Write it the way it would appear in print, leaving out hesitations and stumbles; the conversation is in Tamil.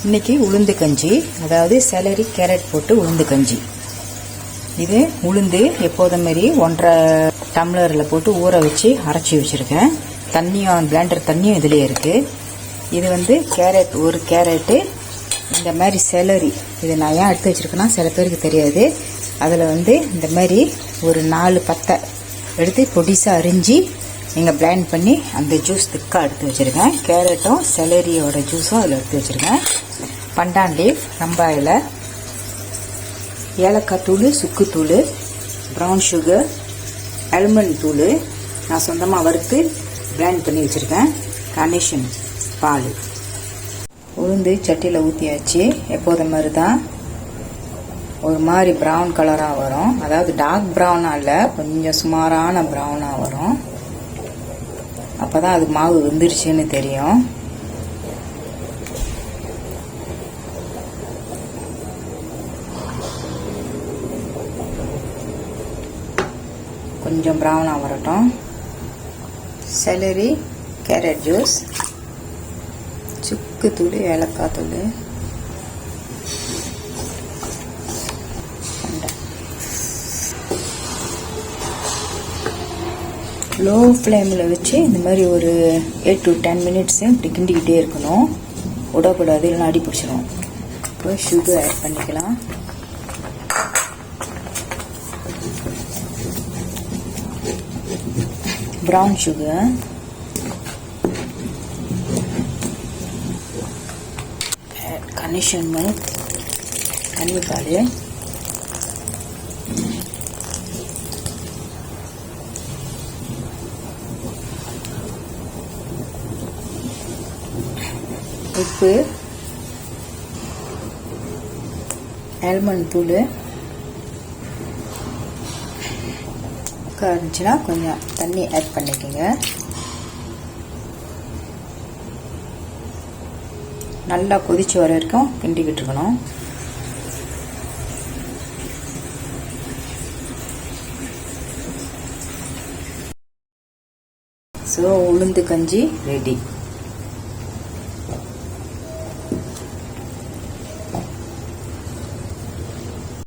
இன்றைக்கி உளுந்து கஞ்சி, அதாவது செலரி கேரட் போட்டு உளுந்து கஞ்சி. இது உளுந்து எப்போதும் மாரி 1.5 டம்ளரில் போட்டு ஊற வச்சு அரைச்சி வச்சுருக்கேன். தண்ணியும் பிளெண்டர் தண்ணியும் இதிலே இருக்குது. இது கேரட், ஒரு கேரட்டு, இந்த மாதிரி செலரி. இது நான் ஏன் எடுத்து வச்சுருக்கேன்னா சில பேருக்கு தெரியாது. அதில் இந்த மாதிரி ஒரு 4 பத்தை எடுத்து பொடிசாக அரிஞ்சு நீங்கள் பிளெண்ட் பண்ணி அந்த ஜூஸ் திக்காக எடுத்து வச்சுருக்கேன். கேரட்டும் செலரியோட ஜூஸும் அதில் எடுத்து வச்சுருக்கேன். பண்டான் லீஃப், ரம்பா இலை, ஏலக்காய் தூள், சுக்குத்தூள், ப்ரௌன் சுகர், ஆல்மண்ட் தூள் நான் சொந்தமாக வறுத்து பிளெண்ட் பண்ணி வச்சுருக்கேன். கார்னேஷன் பால். உளுந்து சட்டியில் ஊற்றியாச்சு. எப்போதும் மாதிரி தான் ஒரு மாதிரி ப்ரௌன் கலராக வரும். அதாவது டார்க் ப்ரௌனாக இல்லை, கொஞ்சம் சுமாரான ப்ரௌனாக வரும். அப்போ தான் அது மாவு வெந்துருச்சுன்னு தெரியும். கொஞ்சம் ப்ரௌனாக வரட்டும். செலரி கேரட் ஜூஸ், சுக்குத்தூள், ஏலக்காய் தூள், லோ ஃப்ளேமில் வச்சு இந்த மாதிரி ஒரு 8 to 10 மினிட்ஸு இப்படி கிண்டிக்கிட்டே இருக்கணும். விடக்கூடாது, இல்லைன்னா அடி பிடிச்சிடும். இப்போ சுகர் ஆட் பண்ணிக்கலாம். ப்ரௌன் சுகர், கண்டிஷன் மில்க், கன்னிப்பால், உப்பு, ஆல்மண்ட் தூள், இருந்துச்சுன்னா கொஞ்சம் தண்ணி ஆட் பண்ணிக்கோங்க. நல்லா கொதிச்சு வர வரைக்கும் கிண்டிக்கிட்டு இருக்கணும். ஸோ உளுந்து கஞ்சி ரெடி.